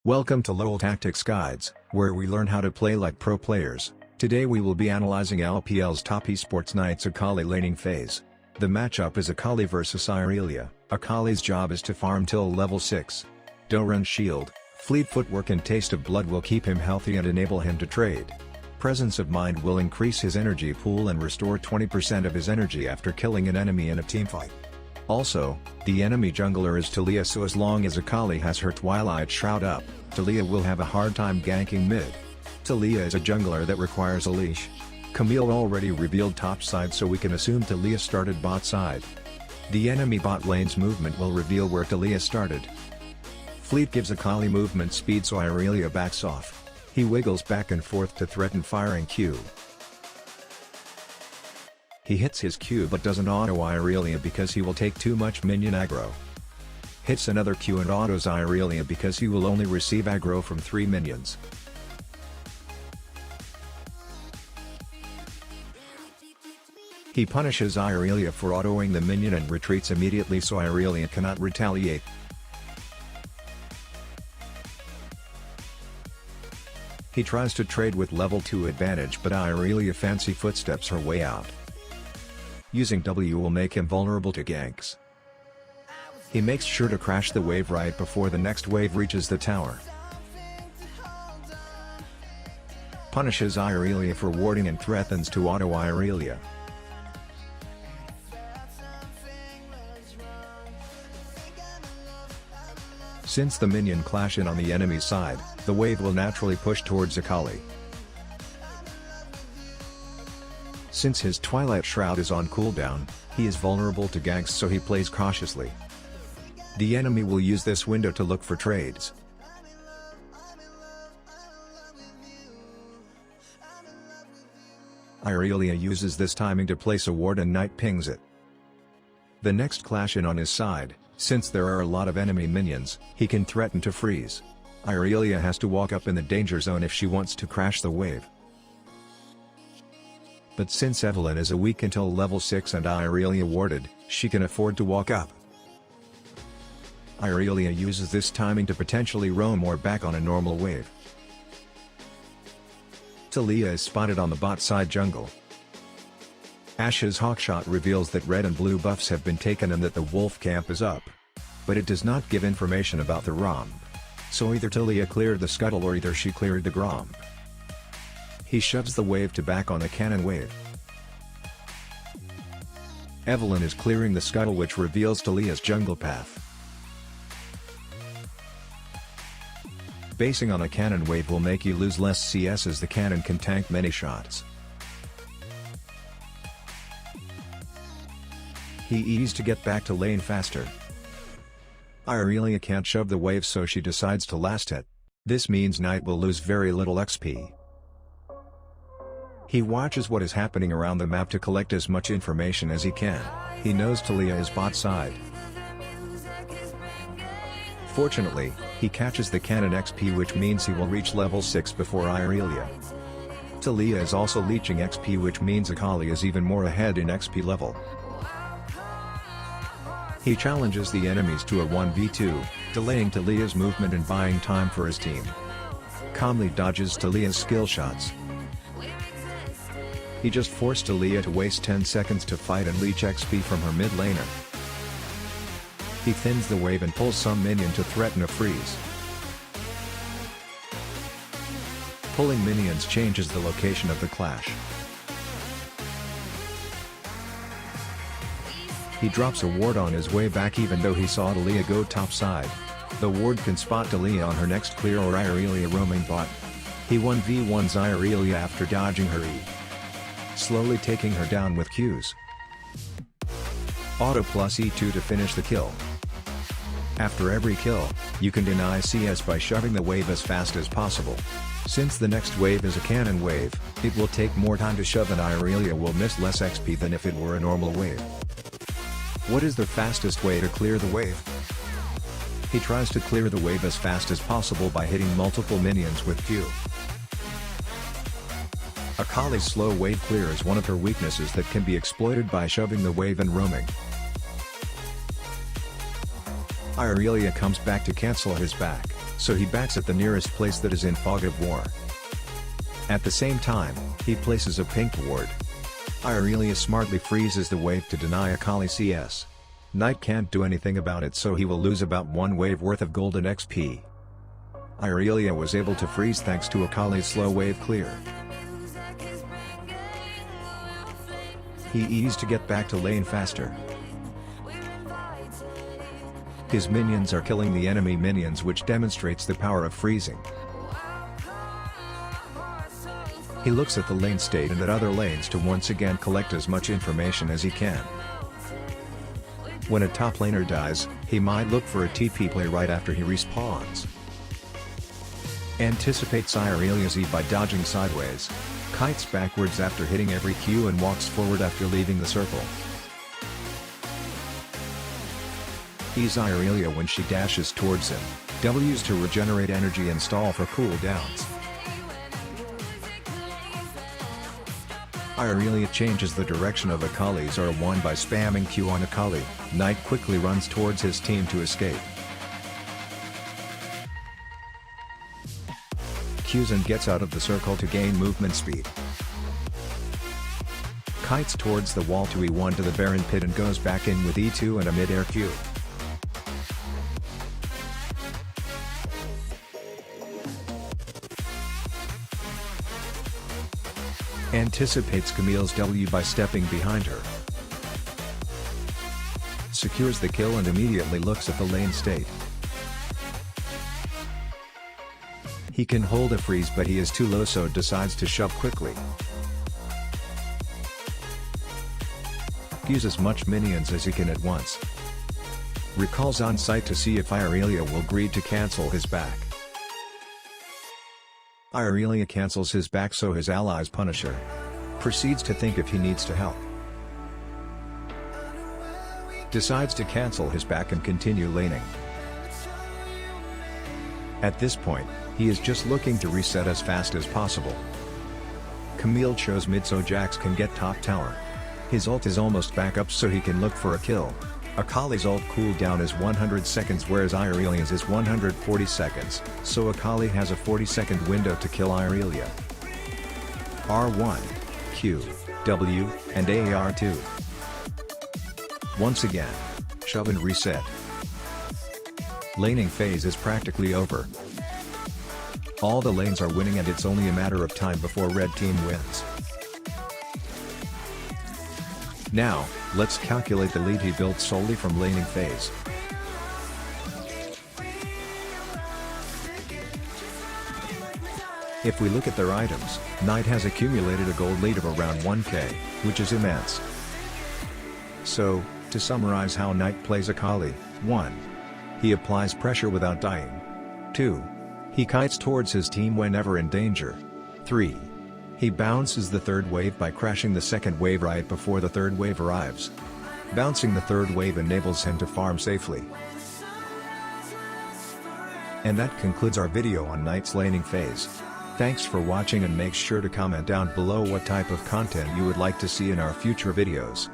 Welcome to LoL Tactics Guides, where we learn how to play like pro players. Today we will be analyzing LPL's top esports Knight's Akali laning phase. The matchup is Akali vs Irelia. Akali's job is to farm till level 6. Doran shield, fleet footwork and taste of blood will keep him healthy and enable him to trade. Presence of mind will increase his energy pool and restore 20% of his energy after killing an enemy in a teamfight. Also, the enemy jungler is Talia, so as long as Akali has her Twilight Shroud up, Talia will have a hard time ganking mid. Talia is a jungler that requires a leash. Camille already revealed top side, so we can assume Talia started bot side. The enemy bot lane's movement will reveal where Talia started. Fleet gives Akali movement speed, so Irelia backs off. He wiggles back and forth to threaten firing Q. He hits his Q but doesn't auto Irelia because he will take too much minion aggro. Hits another Q and autos Irelia because he will only receive aggro from 3 minions. He punishes Irelia for autoing the minion and retreats immediately, so Irelia cannot retaliate. He tries to trade with level 2 advantage, but Irelia fancy footsteps her way out. Using W will make him vulnerable to ganks. He makes sure to crash the wave right before the next wave reaches the tower. Punishes Irelia for warding and threatens to auto Irelia. Since the minion clash in on the enemy side, the wave will naturally push towards Akali. Since his Twilight Shroud is on cooldown, he is vulnerable to ganks, so he plays cautiously. The enemy will use this window to look for trades. Irelia uses this timing to place a ward and Knight pings it. The next clash in on his side, since there are a lot of enemy minions, he can threaten to freeze. Irelia has to walk up in the danger zone if she wants to crash the wave. But since Evelynn is a weak until level 6 and Irelia warded, she can afford to walk up. Irelia uses this timing to potentially roam or back on a normal wave. Talia is spotted on the bot side jungle. Ashe's hawkshot reveals that red and blue buffs have been taken and that the wolf camp is up. But it does not give information about the romp. So either Talia cleared the scuttle or either she cleared the gromp. He shoves the wave to back on the cannon wave. Evelynn is clearing the scuttle, which reveals Talia's jungle path. Basing on a cannon wave will make you lose less CS, as the cannon can tank many shots. He eased to get back to lane faster. Irelia can't shove the wave, so she decides to last hit. This means Knight will lose very little XP. He watches what is happening around the map to collect as much information as he can. He knows Talia is bot side. Fortunately, he catches the cannon XP, which means he will reach level 6 before Irelia. Talia is also leeching XP, which means Akali is even more ahead in XP level. He challenges the enemies to a 1v2, delaying Talia's movement and buying time for his team. Calmly dodges Talia's skill shots. He just forced Talia to waste 10 seconds to fight and leech XP from her mid laner. He thins the wave and pulls some minion to threaten a freeze. Pulling minions changes the location of the clash. He drops a ward on his way back, even though he saw Talia go top side. The ward can spot Talia on her next clear or Irelia roaming bot. He 1v1s Irelia after dodging her E, slowly taking her down with Qs. Auto plus E2 to finish the kill. After every kill, you can deny CS by shoving the wave as fast as possible. Since the next wave is a cannon wave, it will take more time to shove and Irelia will miss less XP than if it were a normal wave. What is the fastest way to clear the wave? He tries to clear the wave as fast as possible by hitting multiple minions with Q. Akali's slow wave clear is one of her weaknesses that can be exploited by shoving the wave and roaming. Irelia comes back to cancel his back, so he backs at the nearest place that is in Fog of War. At the same time, he places a pink ward. Irelia smartly freezes the wave to deny Akali CS. Knight can't do anything about it, so he will lose about 1 wave worth of golden XP. Irelia was able to freeze thanks to Akali's slow wave clear. He eased to get back to lane faster. His minions are killing the enemy minions, which demonstrates the power of freezing. He looks at the lane state and at other lanes to once again collect as much information as he can. When a top laner dies, he might look for a TP play right after he respawns. Anticipates Irelia's E by dodging sideways, kites backwards after hitting every Q and walks forward after leaving the circle. E's Irelia when she dashes towards him, W's to regenerate energy and stall for cooldowns. Irelia changes the direction of Akali's R1 by spamming Q on Akali. Knight quickly runs towards his team to escape. Qs and gets out of the circle to gain movement speed. Kites towards the wall to E1 to the Baron pit and goes back in with E2 and a mid-air Q. Anticipates Camille's W by stepping behind her. Secures the kill and immediately looks at the lane state. He can hold a freeze, but he is too low, so decides to shove quickly. Use as much minions as he can at once. Recalls on site to see if Irelia will agree to cancel his back. Irelia cancels his back, so his allies punish her. Proceeds to think if he needs to help. Decides to cancel his back and continue laning. At this point, he is just looking to reset as fast as possible. Camille chose mid so Jax can get top tower. His ult is almost back up, so he can look for a kill. Akali's ult cooldown is 100 seconds whereas Irelia's is 140 seconds, so Akali has a 40-second window to kill Irelia. R1, Q, W, and AR2. Once again, shove and reset. Laning phase is practically over. All the lanes are winning and it's only a matter of time before red team wins. Now, let's calculate the lead he built solely from laning phase. If we look at their items, Knight has accumulated a gold lead of around 1k, which is immense. So, to summarize how Knight plays Akali: 1. He applies pressure without dying. 2. He kites towards his team whenever in danger. 3. He bounces the third wave by crashing the second wave right before the third wave arrives. Bouncing the third wave enables him to farm safely. And that concludes our video on Knight's laning phase. Thanks for watching, and make sure to comment down below what type of content you would like to see in our future videos.